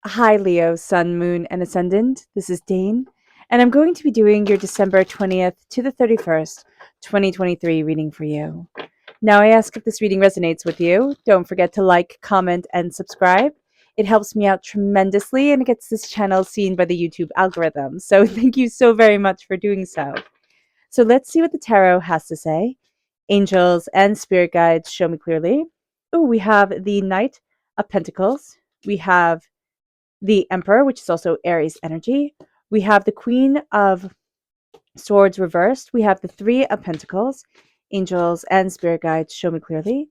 Hi, Leo, Sun, Moon, and Ascendant. This is Dane, and I'm going to be doing your December 20th to the 31st, 2023 reading for you. Now, I ask if this reading resonates with you. Don't forget to like, comment, and subscribe. It helps me out tremendously and it gets this channel seen by the YouTube algorithm. So, thank you so very much for doing so. So, let's see what the tarot has to say. Angels and spirit guides show me clearly. Oh, we have the Knight of Pentacles. We have the Emperor, which is also Aries energy. We have the Queen of Swords reversed. We have the Three of Pentacles. Angels and spirit guides show me clearly.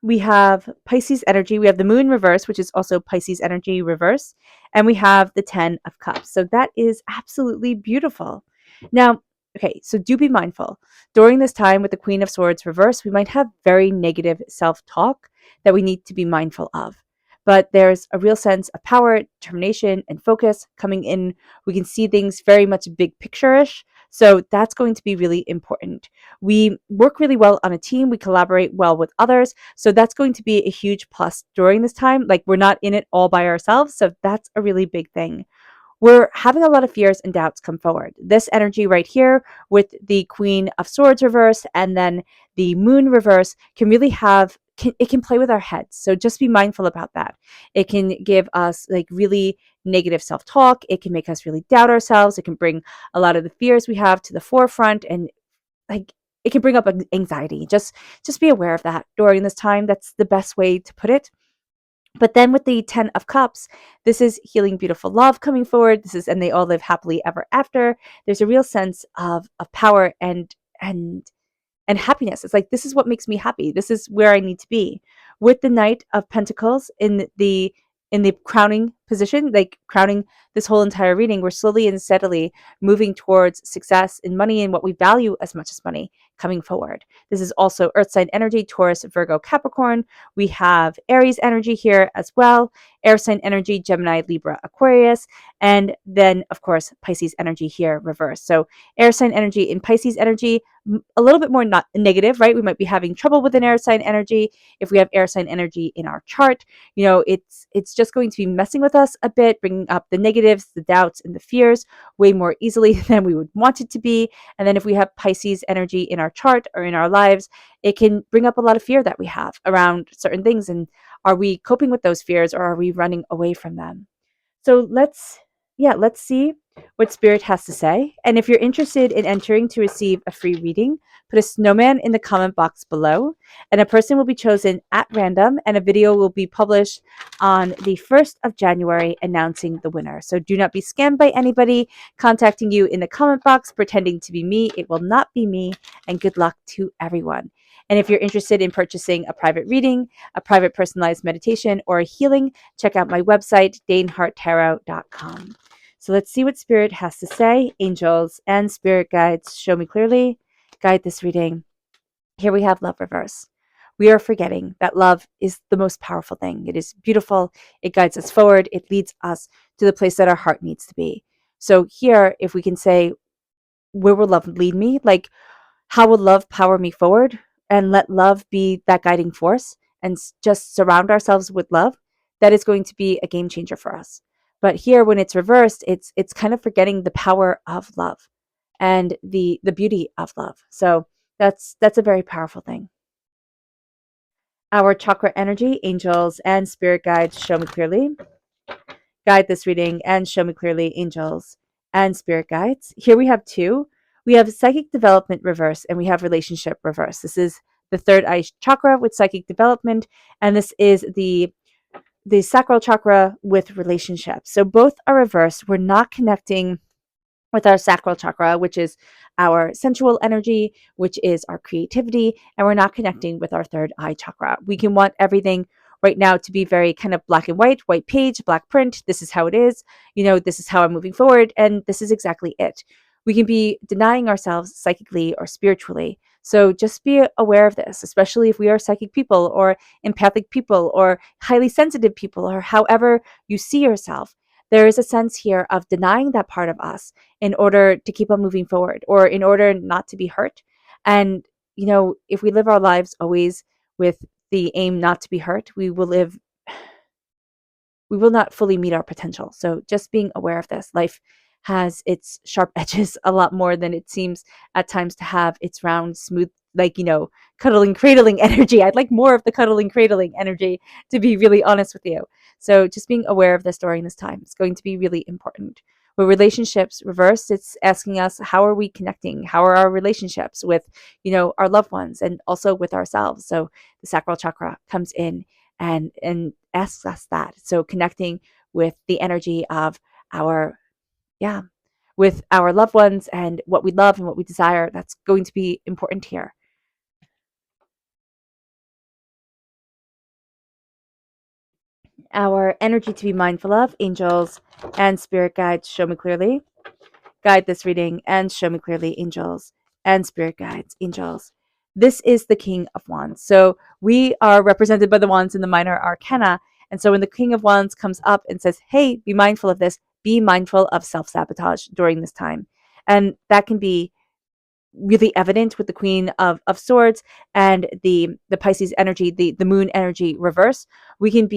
We have Pisces energy. We have the Moon reverse, which is also Pisces energy reverse. And we have the 10 of Cups. So that is absolutely beautiful. Now, okay, so do be mindful. During this time with the Queen of Swords reverse, we might have very negative self-talk that we need to be mindful of. But there's a real sense of power, determination, and focus coming in. We can see things very much big picture-ish. So that's going to be really important. We work really well on a team. We collaborate well with others. So that's going to be a huge plus during this time. Like, we're not in it all by ourselves. So that's a really big thing. We're having a lot of fears and doubts come forward. This energy right here with the Queen of Swords reverse and then the Moon reverse can really it can play with our heads. So just be mindful about that. It can give us like really negative self-talk. It can make us really doubt ourselves. It can bring a lot of the fears we have to the forefront, and like it can bring up anxiety. Just be aware of that during this time. That's the best way to put it. But then with the 10 of Cups, this is healing, beautiful love coming forward. And they all live happily ever after. There's a real sense of power and happiness. It's like, this is what makes me happy. This is where I need to be. With the Knight of Pentacles in the crowning position, like crowning this whole entire reading, we're slowly and steadily moving towards success in money and what we value as much as money coming forward. This is also Earth sign energy, Taurus, Virgo, Capricorn. We have Aries energy here as well, air sign energy, Gemini, Libra, Aquarius, and then of course Pisces energy here reversed. So air sign energy in Pisces energy, a little bit more not negative, right? We might be having trouble with an air sign energy if we have air sign energy in our chart. You know, it's just going to be messing with us a bit, bringing up the negatives, the doubts, and the fears way more easily than we would want it to be. And then if we have Pisces energy in our chart or in our lives, it can bring up a lot of fear that we have around certain things. And are we coping with those fears, or are we running away from them? So let's see what Spirit has to say. And if you're interested in entering to receive a free reading, put a snowman in the comment box below, and a person will be chosen at random, and a video will be published on the 1st of January announcing the winner. So do not be scammed by anybody contacting you in the comment box pretending to be me. It will not be me, and good luck to everyone. And if you're interested in purchasing a private reading, a private personalized meditation, or a healing, check out my website, daneharttarot.com. So let's see what Spirit has to say. Angels and spirit guides show me clearly. Guide this reading. Here we have love reverse. We are forgetting that love is the most powerful thing. It is beautiful. It guides us forward. It leads us to the place that our heart needs to be. So here, if we can say, where will love lead me? Like, how will love power me forward? And let love be that guiding force and just surround ourselves with love. That is going to be a game changer for us. But here, when it's reversed, it's kind of forgetting the power of love and the beauty of love. So that's a very powerful thing. Our chakra energy, angels and spirit guides show me clearly. Guide this reading and show me clearly, angels and spirit guides. Here we have two. We have psychic development reverse and we have relationship reverse. This is the third eye chakra with psychic development, and this is the sacral chakra with relationships. So both are reversed. We're not connecting with our sacral chakra, which is our sensual energy, which is our creativity, and we're not connecting with our third eye chakra. We can want everything right now to be very kind of black and white page, black print. This is how it is. You know, this is how I'm moving forward, and this is exactly it. We can be denying ourselves psychically or spiritually. So just be aware of this, especially if we are psychic people or empathic people or highly sensitive people, or however you see yourself. There is a sense here of denying that part of us in order to keep on moving forward, or in order not to be hurt. And, you know, if we live our lives always with the aim not to be hurt, we will live we will not fully meet our potential. So just being aware of this. Life has its sharp edges a lot more than it seems at times to have its round, smooth, like, cuddling, cradling energy. I'd like more of the cuddling, cradling energy, to be really honest with you. So just being aware of this during this time is going to be really important. With relationships reversed, it's asking us, how are we connecting? How are our relationships with, our loved ones and also with ourselves? So the sacral chakra comes in and asks us that. So connecting with the energy of our, yeah, with our loved ones and what we love and what we desire, that's going to be important here. Our energy to be mindful of: angels and spirit guides, show me clearly. Guide this reading and show me clearly, angels and spirit guides, angels. This is the King of Wands. So we are represented by the wands in the minor arcana. And so when the King of Wands comes up and says, hey, be mindful of this, be mindful of self-sabotage during this time. And that can be really evident with the Queen of Swords and the Pisces energy, the moon energy reverse. We can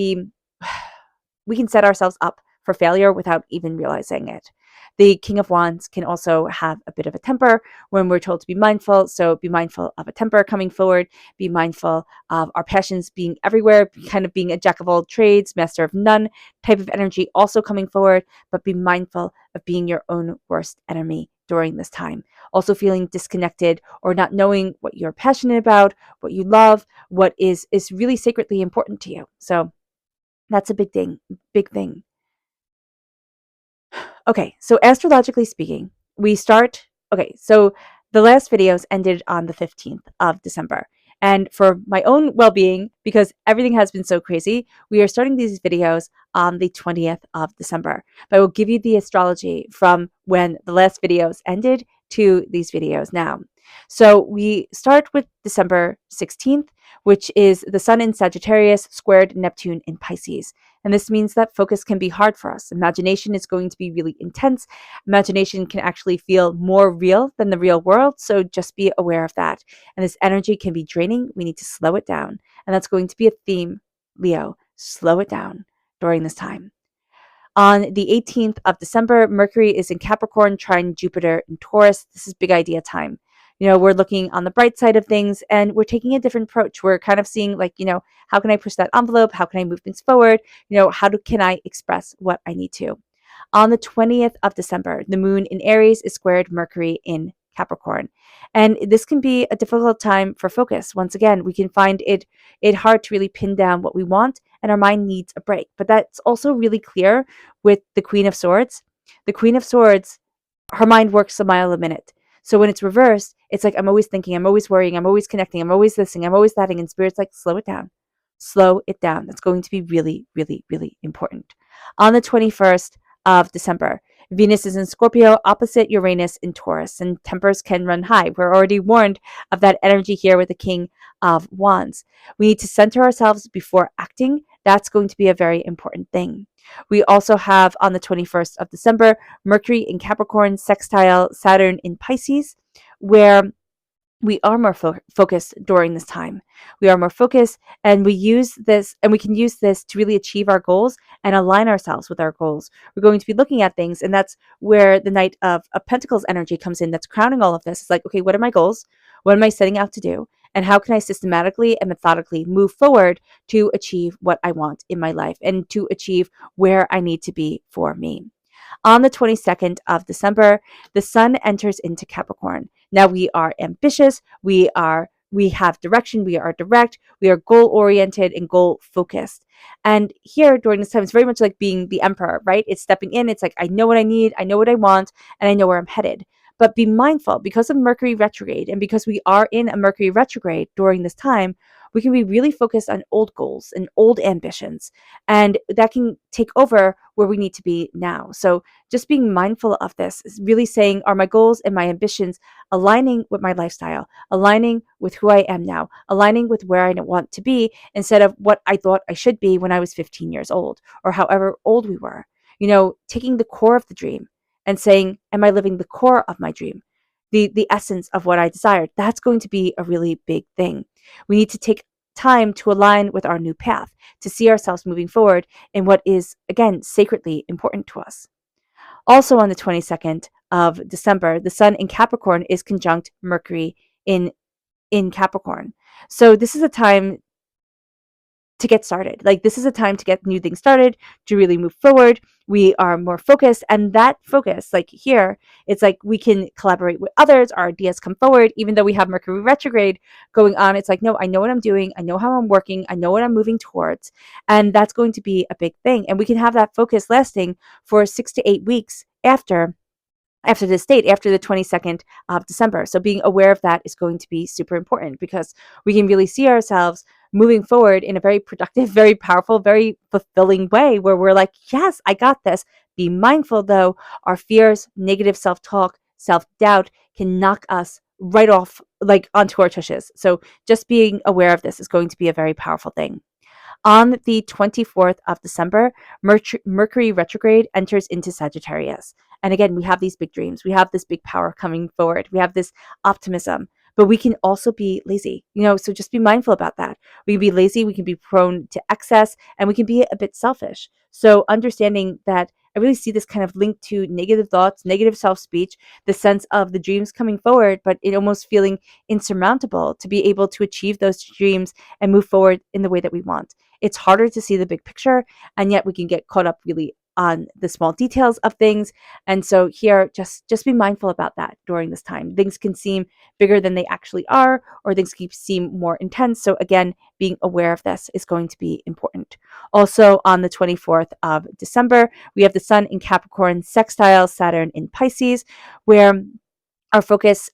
set ourselves up for failure without even realizing it. The King of Wands can also have a bit of a temper when we're told to be mindful. So be mindful of a temper coming forward. Be mindful of our passions being everywhere, kind of being a jack of all trades, master of none type of energy also coming forward. But be mindful of being your own worst enemy during this time. Also feeling disconnected or not knowing what you're passionate about, what you love, what is really sacredly important to you. So that's a big thing, big thing. Okay, so astrologically speaking, so the last videos ended on the 15th of December. And for my own well-being, because everything has been so crazy, we are starting these videos on the 20th of December. But I will give you the astrology from when the last videos ended to these videos now. So we start with December 16th, which is the Sun in Sagittarius squared Neptune in Pisces. And this means that focus can be hard for us. Imagination is going to be really intense. Imagination can actually feel more real than the real world. So just be aware of that. And this energy can be draining. We need to slow it down. And that's going to be a theme, Leo. Slow it down during this time. On the 18th of December, Mercury is in Capricorn, trine Jupiter in Taurus. This is big idea time. We're looking on the bright side of things and we're taking a different approach. We're kind of seeing how can I push that envelope? How can I move things forward? Can I express what I need to? On the 20th of December, the moon in Aries is squared Mercury in Capricorn. And this can be a difficult time for focus. Once again, we can find it hard to really pin down what we want, and our mind needs a break. But that's also really clear with the Queen of Swords. The Queen of Swords, her mind works a mile a minute. So when it's reversed, it's like, I'm always thinking, I'm always worrying, I'm always connecting, I'm always listening, I'm always thatting. And Spirit's like, slow it down. Slow it down. That's going to be really, really, really important. On the 21st of December, Venus is in Scorpio, opposite Uranus in Taurus, and tempers can run high. We're already warned of that energy here with the King of Wands. We need to center ourselves before acting. That's going to be a very important thing. We also have on the 21st of December, Mercury in Capricorn, sextile Saturn in Pisces, where we are more focused during this time. We are more focused, and we can use this to really achieve our goals and align ourselves with our goals. We're going to be looking at things, and that's where the Knight of Pentacles energy comes in. That's crowning all of this. It's like, okay, what are my goals? What am I setting out to do? And how can I systematically and methodically move forward to achieve what I want in my life and to achieve where I need to be for me? On the 22nd of December, the sun enters into Capricorn. Now we are ambitious, we have direction, we are direct, we are goal oriented and goal focused. And here during this time, it's very much like being the emperor, right? It's stepping in. It's like, I know what I need, I know what I want, and I know where I'm headed. But be mindful, because of Mercury retrograde and because we are in a Mercury retrograde during this time, we can be really focused on old goals and old ambitions. And that can take over where we need to be now. So just being mindful of this is really saying, are my goals and my ambitions aligning with my lifestyle, aligning with who I am now, aligning with where I want to be instead of what I thought I should be when I was 15 years old or however old we were. Taking the core of the dream and saying, am I living the core of my dream? The essence of what I desired. That's going to be a really big thing. We need to take time to align with our new path, to see ourselves moving forward in what is, again, sacredly important to us. Also on the 22nd of December, the sun in Capricorn is conjunct Mercury in Capricorn. So this is a time to get started. Like, this is a time to get new things started, to really move forward. We are more focused, and that focus, like here, it's like we can collaborate with others, our ideas come forward. Even though we have Mercury retrograde going on, it's like, no, I know what I'm doing, I know how I'm working, I know what I'm moving towards, and that's going to be a big thing. And we can have that focus lasting for 6 to 8 weeks after this date, after the 22nd of December. So being aware of that is going to be super important, because we can really see ourselves moving forward in a very productive, very powerful, very fulfilling way, where we're like, yes, I got this. Be mindful though, our fears, negative self-talk, self-doubt can knock us right off, like onto our tushes. So just being aware of this is going to be a very powerful thing. On the 24th of December, Mercury retrograde enters into Sagittarius. And again, we have these big dreams. We have this big power coming forward. We have this optimism, but we can also be lazy, so just be mindful about that. We can be lazy, we can be prone to excess, and we can be a bit selfish. So understanding that, I really see this kind of linked to negative thoughts, negative self-speech, the sense of the dreams coming forward, but it almost feeling insurmountable to be able to achieve those dreams and move forward in the way that we want. It's harder to see the big picture, and yet we can get caught up really on the small details of things. And so here, just be mindful about that during this time. Things can seem bigger than they actually are, or things can seem more intense. So again, being aware of this is going to be important. Also on the 24th of December, we have the sun in Capricorn sextile Saturn in Pisces, where our focus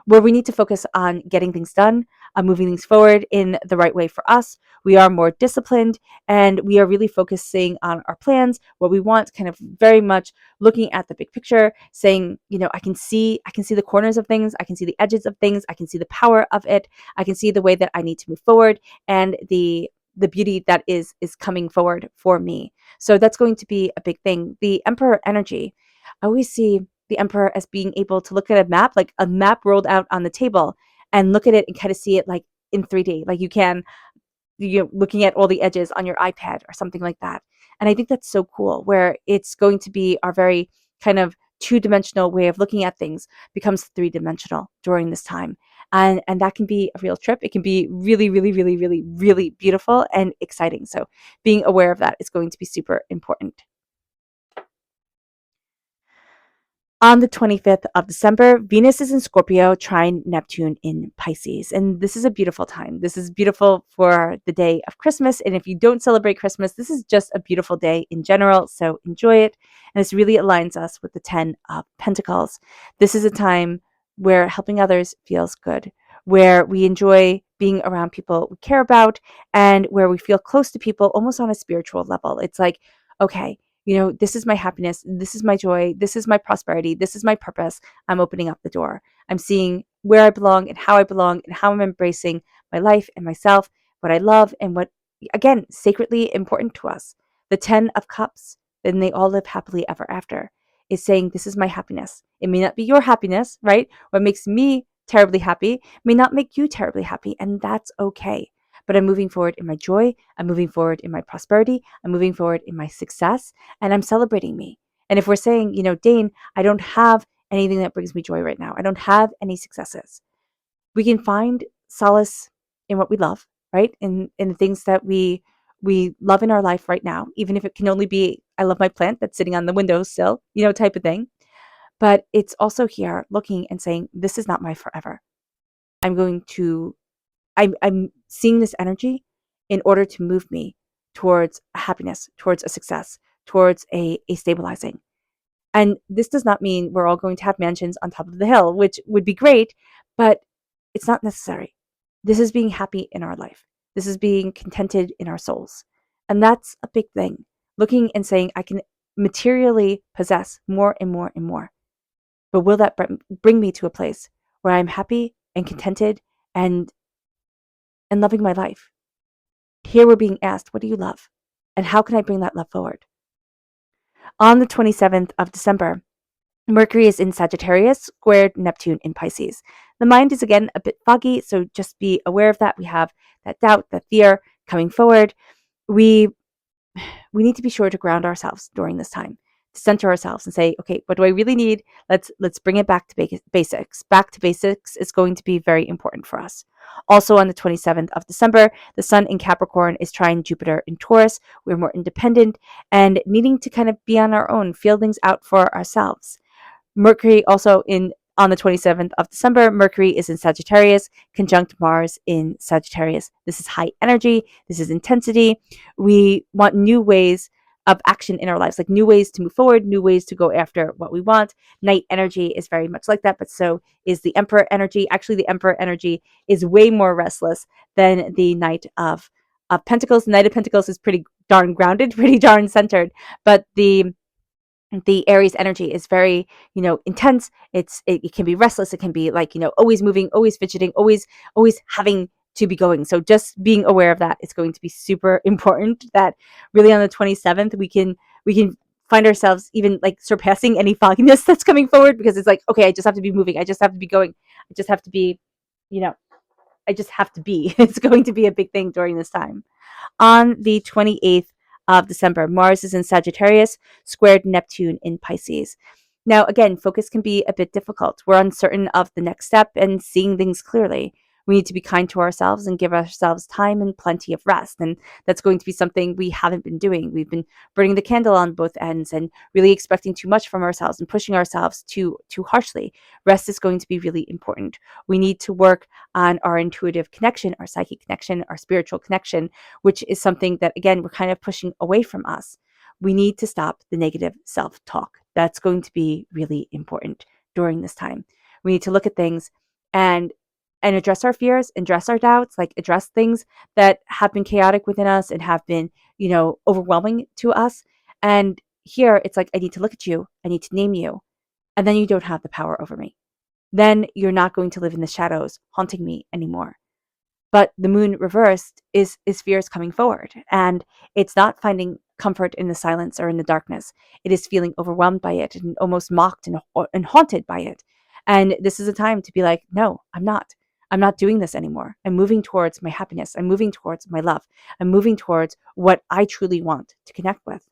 where we need to focus on getting things done, on moving things forward in the right way for us. We are more disciplined, and we are really focusing on our plans, what we want, kind of very much looking at the big picture, saying, I can see the corners of things, I can see the edges of things, I can see the power of it, I can see the way that I need to move forward, and the beauty that is coming forward for me. So that's going to be a big thing. The Emperor energy, I always see the Emperor as being able to look at a map, like a map rolled out on the table, and look at it and kind of see it like in 3D, like you can, looking at all the edges on your iPad or something like that. And I think that's so cool, where it's going to be our very kind of two-dimensional way of looking at things becomes three-dimensional during this time. And that can be a real trip. It can be really, really, really, really, really beautiful and exciting. So being aware of that is going to be super important. On the 25th of December, Venus is in Scorpio, trine Neptune in Pisces. And this is a beautiful time. This is beautiful for the day of Christmas. And if you don't celebrate Christmas, this is just a beautiful day in general. So enjoy it. And this really aligns us with the 10 of Pentacles. This is a time where helping others feels good, where we enjoy being around people we care about, and where we feel close to people almost on a spiritual level. It's like, okay, this is my happiness, this is my joy, this is my prosperity, this is my purpose. I'm opening up the door. I'm seeing where I belong and how I'm embracing my life and myself, what I love, and what, again, sacredly important to us. The 10 of Cups, then they all live happily ever after, is saying, this is my happiness. It may not be your happiness, right? What makes me terribly happy may not make you terribly happy, and that's okay. But I'm moving forward in my joy, I'm moving forward in my prosperity, I'm moving forward in my success, and I'm celebrating me. And if we're saying, Dane, I don't have anything that brings me joy right now, I don't have any successes, we can find solace in what we love, right? In the things that we love in our life right now, even if it can only be, I love my plant that's sitting on the windowsill, type of thing. But it's also here looking and saying, this is not my forever. I'm seeing this energy in order to move me towards a happiness, towards a success, towards a stabilizing. And this does not mean we're all going to have mansions on top of the hill, which would be great, but it's not necessary. This is being happy in our life. This is being contented in our souls. And that's a big thing. Looking and saying, I can materially possess more and more and more. But will that bring me to a place where I'm happy and contented and loving my life? Here we're being asked, what do you love? And how can I bring that love forward? On the 27th of December, Mercury is in Sagittarius, squared Neptune in Pisces. The mind is again a bit foggy, so just be aware of that. We have that doubt, that fear coming forward. We need to be sure to ground ourselves during this time, to center ourselves and say, okay, what do I really need? Let's bring it back to basics. Back to basics is going to be very important for us. Also on the 27th of December, the sun in Capricorn is trine Jupiter in Taurus. We're more independent and needing to kind of be on our own, feel things out for ourselves. Mercury also in on the 27th of December, Mercury is in Sagittarius, conjunct Mars in Sagittarius. This is high energy. This is intensity. We want new ways of action in our lives, like new ways to move forward, new ways to go after what we want. Night energy is very much like that, but so is the Emperor energy. Actually, the Emperor energy is way more restless than the Knight of Pentacles. The Knight of Pentacles is pretty darn grounded, pretty darn centered, but the Aries energy is very, intense. It can be restless. It can be like, always moving, always fidgeting, always having to be going. So just being aware of that is going to be super important. That really on the 27th we can find ourselves even like surpassing any fogginess that's coming forward, because it's like, okay, I just have to be moving. I just have to be going. I just have to be, you know, I just have to be. It's going to be a big thing during this time. On the 28th of December, Mars is in Sagittarius, squared Neptune in Pisces. Now, again, focus can be a bit difficult. We're uncertain of the next step and seeing things clearly. We need to be kind to ourselves and give ourselves time and plenty of rest. And that's going to be something we haven't been doing. We've been burning the candle on both ends and really expecting too much from ourselves and pushing ourselves too harshly. Rest is going to be really important. We need to work on our intuitive connection, our psychic connection, our spiritual connection, which is something that, again, we're kind of pushing away from us. We need to stop the negative self-talk. That's going to be really important during this time. We need to look at things and address our fears, address our doubts, like address things that have been chaotic within us and have been, overwhelming to us. And here it's like, I need to look at you. I need to name you. And then you don't have the power over me. Then you're not going to live in the shadows haunting me anymore. But the moon reversed is fears coming forward, and it's not finding comfort in the silence or in the darkness. It is feeling overwhelmed by it and almost mocked and haunted by it. And this is a time to be like, no, I'm not. I'm not doing this anymore. I'm moving towards my happiness. I'm moving towards my love. I'm moving towards what I truly want to connect with.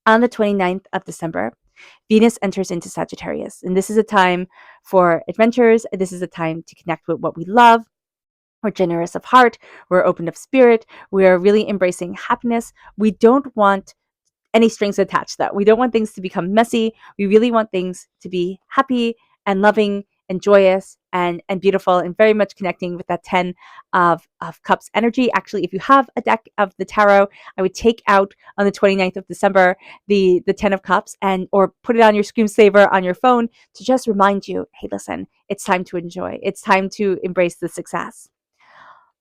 On the 29th of December, Venus enters into Sagittarius, and this is a time for adventures. This is a time to connect with what we love. We're generous of heart. We're open of spirit. We're really embracing happiness. We don't want any strings attached, though. We don't want things to become messy. We really want things to be happy and loving and joyous and beautiful, and very much connecting with that 10 of Cups energy. Actually, if you have a deck of the tarot, I would take out on the 29th of December the 10 of Cups, and or put it on your screensaver on your phone to just remind you, hey, listen, it's time to enjoy. It's time to embrace the success.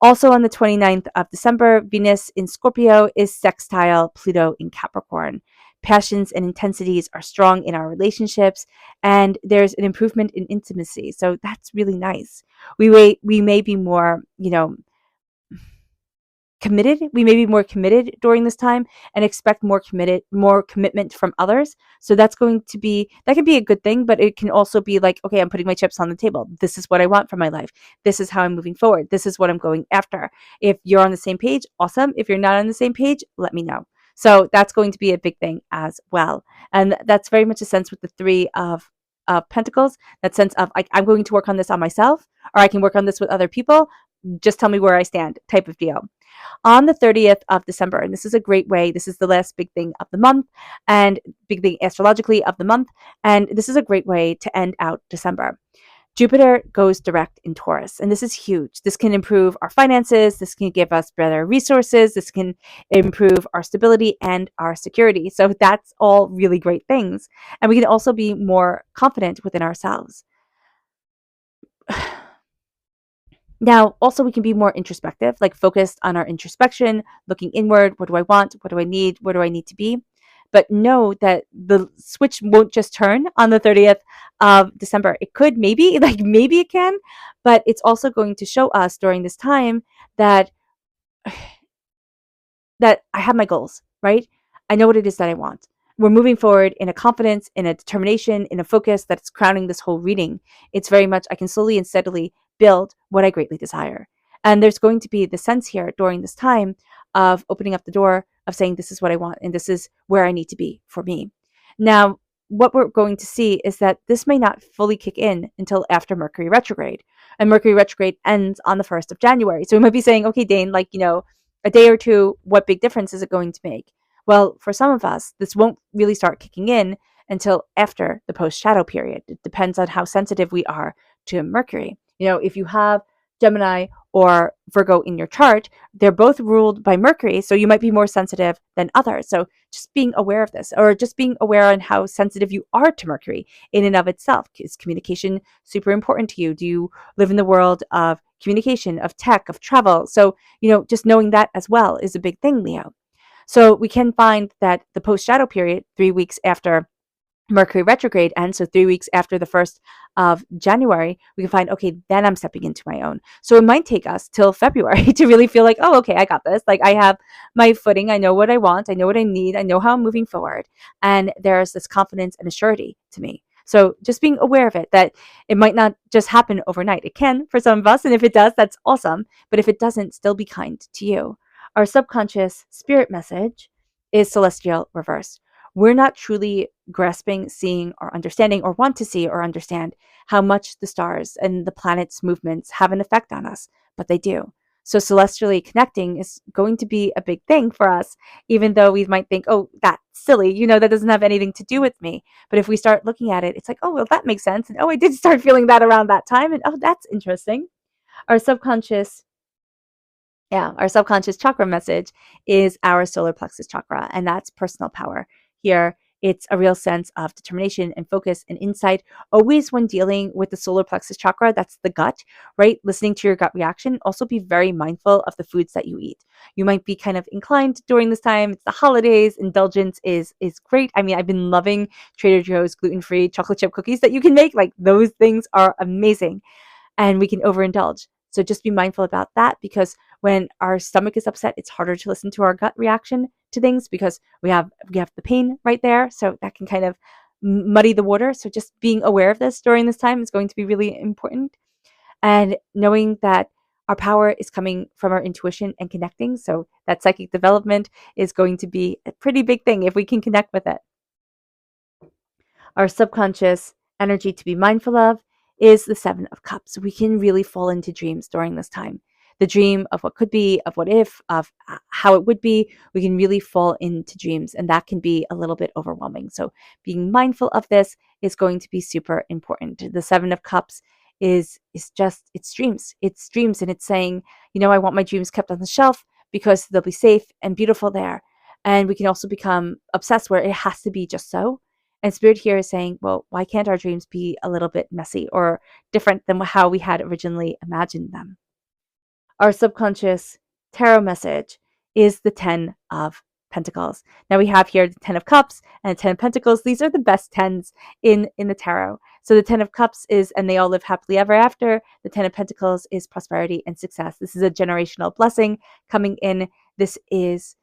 Also on the 29th of December, Venus in Scorpio is sextile Pluto in Capricorn. Passions and intensities are strong in our relationships, and there's an improvement in intimacy. So that's really nice. We may be more, committed. We may be more committed during this time and expect more commitment from others. So that can be a good thing, but it can also be like, okay, I'm putting my chips on the table. This is what I want from my life. This is how I'm moving forward. This is what I'm going after. If you're on the same page, awesome. If you're not on the same page, let me know. So that's going to be a big thing as well. And that's very much a sense with the Three of Pentacles, that sense of like, I'm going to work on this on myself, or I can work on this with other people. Just tell me where I stand type of deal. On the 30th of December, and this is a great way, this is the last big thing of the month, and big thing astrologically of the month, and this is a great way to end out December. Jupiter goes direct in Taurus, and this is huge. This can improve our finances, this can give us better resources, this can improve our stability and our security. So that's all really great things. And we can also be more confident within ourselves. Now, also, we can be more introspective, like focused on our introspection, looking inward. What do I want? What do I need? Where do I need to be? But know that the switch won't just turn on the 30th of December. It could maybe, like maybe it can, but it's also going to show us during this time that I have my goals, right? I know what it is that I want. we're moving forward in a confidence, in a determination, in a focus that's crowning this whole reading. It's very much, I can slowly and steadily build what I greatly desire. And there's going to be the sense here during this time of opening up the door, of saying, this is what I want, and this is where I need to be for me. Now, what we're going to see is that this may not fully kick in until after Mercury retrograde. And Mercury retrograde ends on the 1st of January. So we might be saying, okay, Dane, like, a day or two, what big difference is it going to make? Well, for some of us, this won't really start kicking in until after the post shadow period. It depends on how sensitive we are to Mercury. If you have Gemini or Virgo in your chart, they're both ruled by Mercury, so you might be more sensitive than others. So just being aware of this, or just being aware on how sensitive you are to Mercury in and of itself. Is communication super important to you? Do you live in the world of communication, of tech, of travel? So, just knowing that as well is a big thing, Leo. So we can find that the post shadow period, 3 weeks after Mercury retrograde ends, so 3 weeks after the 1st of January, we can find, okay, then I'm stepping into my own. So it might take us till February to really feel like, oh, okay, I got this. Like, I have my footing. I know what I want. I know what I need. I know how I'm moving forward. And there's this confidence and a surety to me. So just being aware of it, that it might not just happen overnight. It can for some of us. And if it does, that's awesome. But if it doesn't, still be kind to you. Our subconscious spirit message is celestial reverse. We're not truly grasping, seeing, or understanding, or want to see or understand how much the stars and the planets' movements have an effect on us, but they do. So celestially connecting is going to be a big thing for us, even though we might think, oh, that's silly, that doesn't have anything to do with me. But if we start looking at it, it's like, oh, well, that makes sense. And oh, I did start feeling that around that time. And oh, that's interesting. Our subconscious our subconscious chakra message is our solar plexus chakra, and that's personal power. Here, it's a real sense of determination and focus and insight. Always when dealing with the solar plexus chakra, that's the gut, right? Listening to your gut reaction. Also be very mindful of the foods that you eat. You might be kind of inclined during this time. It's the holidays. Indulgence is great. I mean, I've been loving Trader Joe's gluten-free chocolate chip cookies that you can make. Like, those things are amazing, and we can overindulge. So just be mindful about that, because when our stomach is upset, it's harder to listen to our gut reaction to things, because we have the pain right there. So that can kind of muddy the water. So just being aware of this during this time is going to be really important. And knowing that our power is coming from our intuition and connecting. So that psychic development is going to be a pretty big thing if we can connect with it. Our subconscious energy to be mindful of is the 7 of Cups. We can really fall into dreams during this time. The dream of what could be, of what if, of how it would be. We can really fall into dreams, and that can be a little bit overwhelming. So being mindful of this is going to be super important. The 7 of Cups is just, it's dreams. It's dreams, and it's saying, I want my dreams kept on the shelf because they'll be safe and beautiful there. And we can also become obsessed where it has to be just so. And Spirit here is saying, well, why can't our dreams be a little bit messy or different than how we had originally imagined them? Our subconscious tarot message is the 10 of Pentacles. Now we have here the 10 of Cups and the 10 of Pentacles. These are the best 10s in the tarot. So the 10 of Cups is, and they all live happily ever after. The 10 of Pentacles is prosperity and success. This is a generational blessing coming in. This is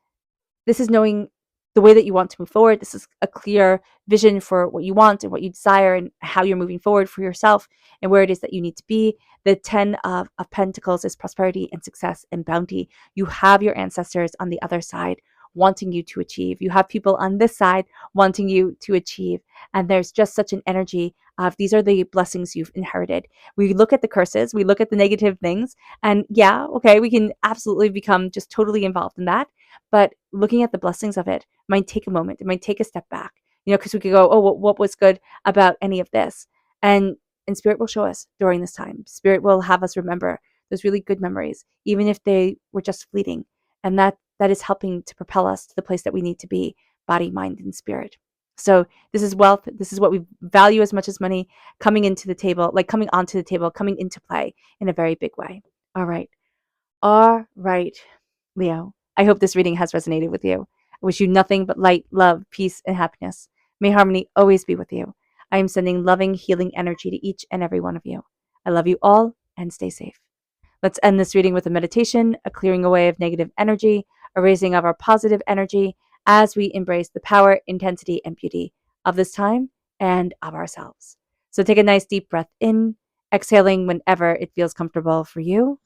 knowing the way that you want to move forward. This is a clear vision for what you want and what you desire and how you're moving forward for yourself and where it is that you need to be. The 10 of Pentacles is prosperity and success and bounty. You have your ancestors on the other side wanting you to achieve. You have people on this side wanting you to achieve. And there's just such an energy of these are the blessings you've inherited. We look at the curses, we look at the negative things, and yeah, okay, we can absolutely become just totally involved in that. But looking at the blessings of it might take a moment. It might take a step back, because we could go, oh, what was good about any of this? And Spirit will show us during this time. Spirit will have us remember those really good memories, even if they were just fleeting. And that is helping to propel us to the place that we need to be, body, mind, and spirit. So this is wealth. This is what we value as much as money, coming into the table, like coming onto the table, coming into play in a very big way. All right, Leo. I hope this reading has resonated with you. I wish you nothing but light, love, peace, and happiness. May harmony always be with you. I am sending loving, healing energy to each and every one of you. I love you all, and stay safe. Let's end this reading with a meditation, a clearing away of negative energy, a raising of our positive energy, as we embrace the power, intensity, and beauty of this time and of ourselves. So take a nice deep breath in, exhaling whenever it feels comfortable for you.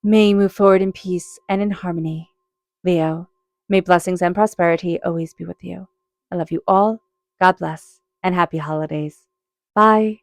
May you move forward in peace and in harmony. Leo, may blessings and prosperity always be with you. I love you all. God bless and happy holidays. Bye.